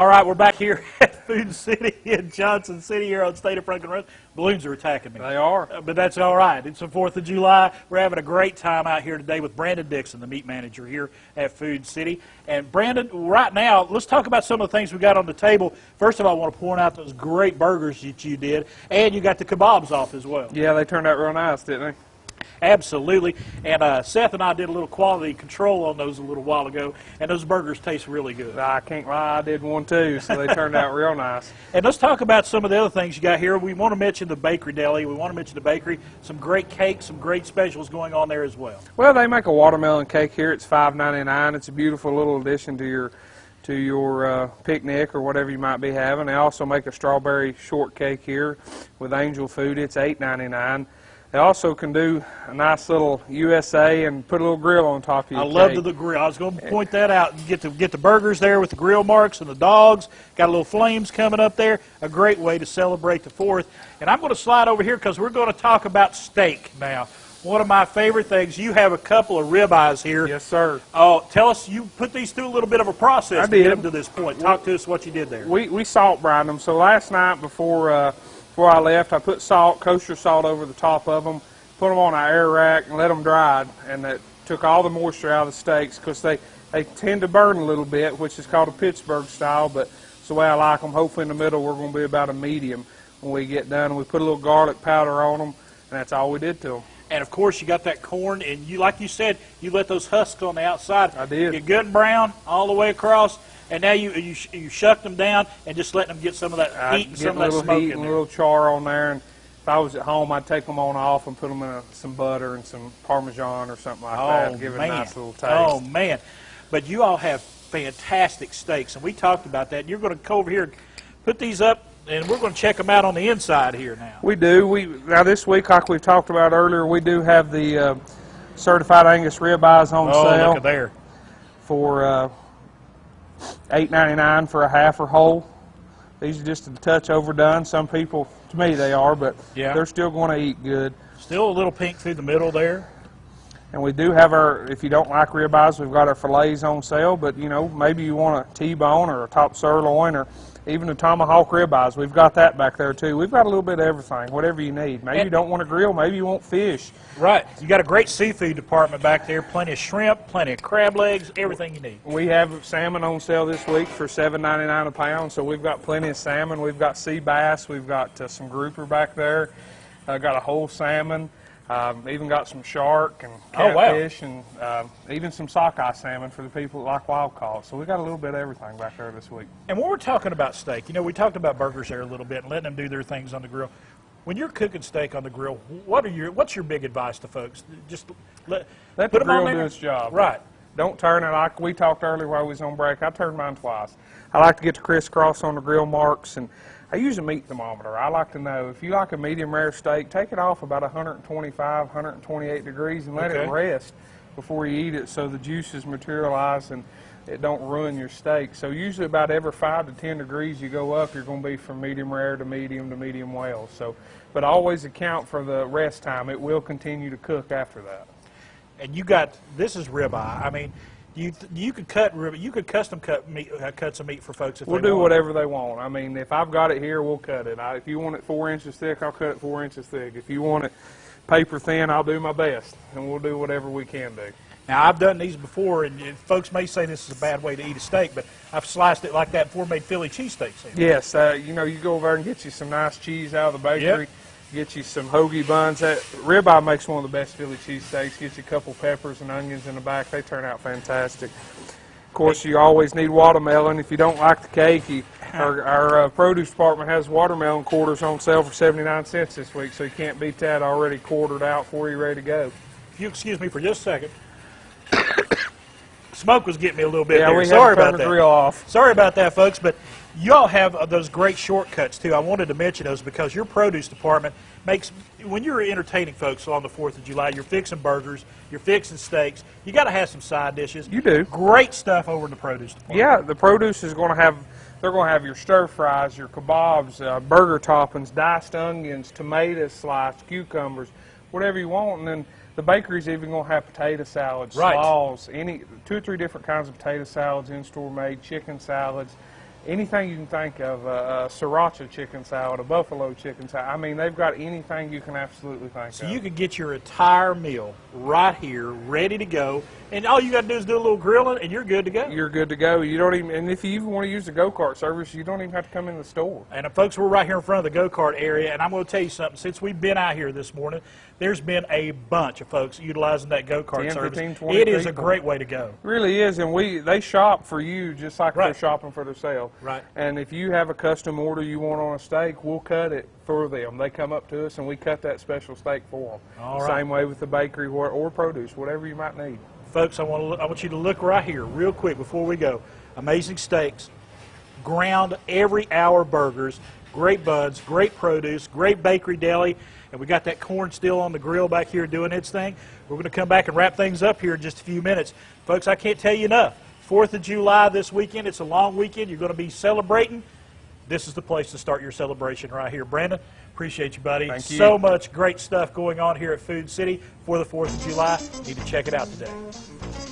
All right, we're back here at Food City in Johnson City here on State of Franklin Road. Balloons are attacking me. They are. But that's all right. It's the 4th of July. We're having a great time out here today with Brandon Dixon, the meat manager here at Food City. And Brandon, right now, let's talk about some of the things we got on the table. First of all, I want to point out those great burgers that you did, and you got the kebabs off as well. Yeah, they turned out real nice, didn't they? Absolutely. And Seth and I did a little quality control on those a little while ago, and those burgers taste really good. I can't lie, I did one too, so they turned out real nice. And let's talk about some of the other things you got here. We want to mention the bakery deli. We want to mention the bakery. Some great cakes, some great specials going on there as well. Well, they make a watermelon cake here. It's $5.99. It's a beautiful little addition to your picnic or whatever you might be having. They also make a strawberry shortcake here with angel food. It's $8.99. They also can do a nice little USA and put a little grill on top of your cake. I love the grill. I was going to point that out. Get the burgers there with the grill marks and the dogs. Got a little flames coming up there. A great way to celebrate the 4th. And I'm going to slide over here because we're going to talk about steak now. One of my favorite things. You have a couple of ribeyes here. Yes, sir. Oh, tell us, you put these through a little bit of a process to get them to this point. Talk to us what you did there. We salt brined them. So last night before I left, I put salt, kosher salt over the top of them, put them on an air rack and let them dry, and that took all the moisture out of the steaks because they tend to burn a little bit, which is called a Pittsburgh style, but it's the way I like them. Hopefully in the middle we're going to be about a medium when we get done. We put a little garlic powder on them, and that's all we did to them. And, of course, you got that corn, and you, like you said, you let those husks on the outside. I did. Get good and brown all the way across, and now you shuck them down and just let them get some of that heat and some of that smoke in there. A little char on there, and if I was at home, I'd take them on off and put them in some butter and some Parmesan or something like that and give it a nice little taste. Oh, man. But you all have fantastic steaks, and we talked about that. You're going to go over here and put these up, and we're going to check them out on the inside here now. We do. Now this week, like we talked about earlier, we do have the certified Angus ribeyes on sale. Oh, look at there. For $8.99 for a half or whole. These are just a touch overdone. Some people, to me, they are, but they're still going to eat good. Still a little pink through the middle there. And we do have our, if you don't like ribeyes, we've got our fillets on sale, but, you know, maybe you want a T-bone or a top sirloin or even a tomahawk ribeyes. We've got that back there, too. We've got a little bit of everything, whatever you need. Maybe you don't want to grill. Maybe you want fish. Right. You got a great seafood department back there. Plenty of shrimp, plenty of crab legs, everything you need. We have salmon on sale this week for $7.99 a pound, so we've got plenty of salmon. We've got sea bass. We've got some grouper back there. Got a whole salmon. Even got some shark and catfish and even some sockeye salmon for the people that like wild caught. So we got a little bit of everything back there this week. And when we're talking about steak, you know, we talked about burgers there a little bit and letting them do their things on the grill. When you're cooking steak on the grill, what's your big advice to folks? Just let the grill do its job. Right. Don't turn it like we talked earlier while we was on break. I turned mine twice. I like to get the crisscross on the grill marks, and I use a meat thermometer. I like to know if you like a medium rare steak, take it off about 125, 128 degrees and let it rest before you eat it so the juices materialize and it don't ruin your steak. So usually about every 5 to 10 degrees you go up, you're going to be from medium rare to medium well. So, but always account for the rest time. It will continue to cook after that. And this is ribeye. I mean, you could custom cut meat, cuts of meat for folks if we'll they want. We'll do whatever they want. I mean, if I've got it here, we'll cut it. If you want it 4 inches thick, I'll cut it 4 inches thick. If you want it paper thin, I'll do my best, and we'll do whatever we can do. Now, I've done these before, and folks may say this is a bad way to eat a steak, but I've sliced it like that before, made Philly cheesesteaks. Yes, you know, you go over there and get you some nice cheese out of the bakery. Yep. Get you some hoagie buns. That ribeye makes one of the best Philly cheesesteaks. Get you a couple peppers and onions in the back. They turn out fantastic. Of course, you always need watermelon. If you don't like the cake, our produce department has watermelon quarters on sale for 79 cents this week, so you can't beat that. Already quartered out for you, ready to go. If you excuse me for just a second. Smoke was getting me a little bit there. We Sorry had to about turn the that. grill off. Sorry about that, folks, but you all have those great shortcuts, too. I wanted to mention those because your produce department makes, when you're entertaining folks on the 4th of July, you're fixing burgers, you're fixing steaks, you got to have some side dishes. You do. Great stuff over in the produce department. Yeah, the produce is going to have, they're going to have your stir fries, your kebabs, burger toppings, diced onions, tomatoes sliced, cucumbers, whatever you want, and then the bakery's even going to have potato salads, slaws, 2 or 3 different kinds of potato salads, in-store made, chicken salads, anything you can think of, a sriracha chicken salad, a buffalo chicken salad. I mean, they've got anything you can absolutely think of. So you can get your entire meal right here, ready to go, and all you got to do is do a little grilling, and you're good to go. You're good to go. You don't even, and if you even want to use the go-kart service, you don't even have to come in the store. And folks, we're right here in front of the go-kart area, and I'm going to tell you something. Since we've been out here this morning, there's been a bunch of folks utilizing that go-kart 10, service. 15, 20 It is a people. great way to go. It really is, and they shop for you just like they're shopping for themselves. Right. And if you have a custom order you want on a steak, we'll cut it for them. They come up to us, and we cut that special steak for them. All right. Same way with the bakery or produce, whatever you might need. Folks, I want you to look right here real quick before we go. Amazing steaks, ground every hour burgers, great buns, great produce, great bakery deli, and we got that corn still on the grill back here doing its thing. We're going to come back and wrap things up here in just a few minutes. Folks, I can't tell you enough. 4th of July this weekend. It's a long weekend. You're going to be celebrating. This is the place to start your celebration right here. Brandon, appreciate you, buddy. Thank you. So much great stuff going on here at Food City for the 4th of July. You need to check it out today.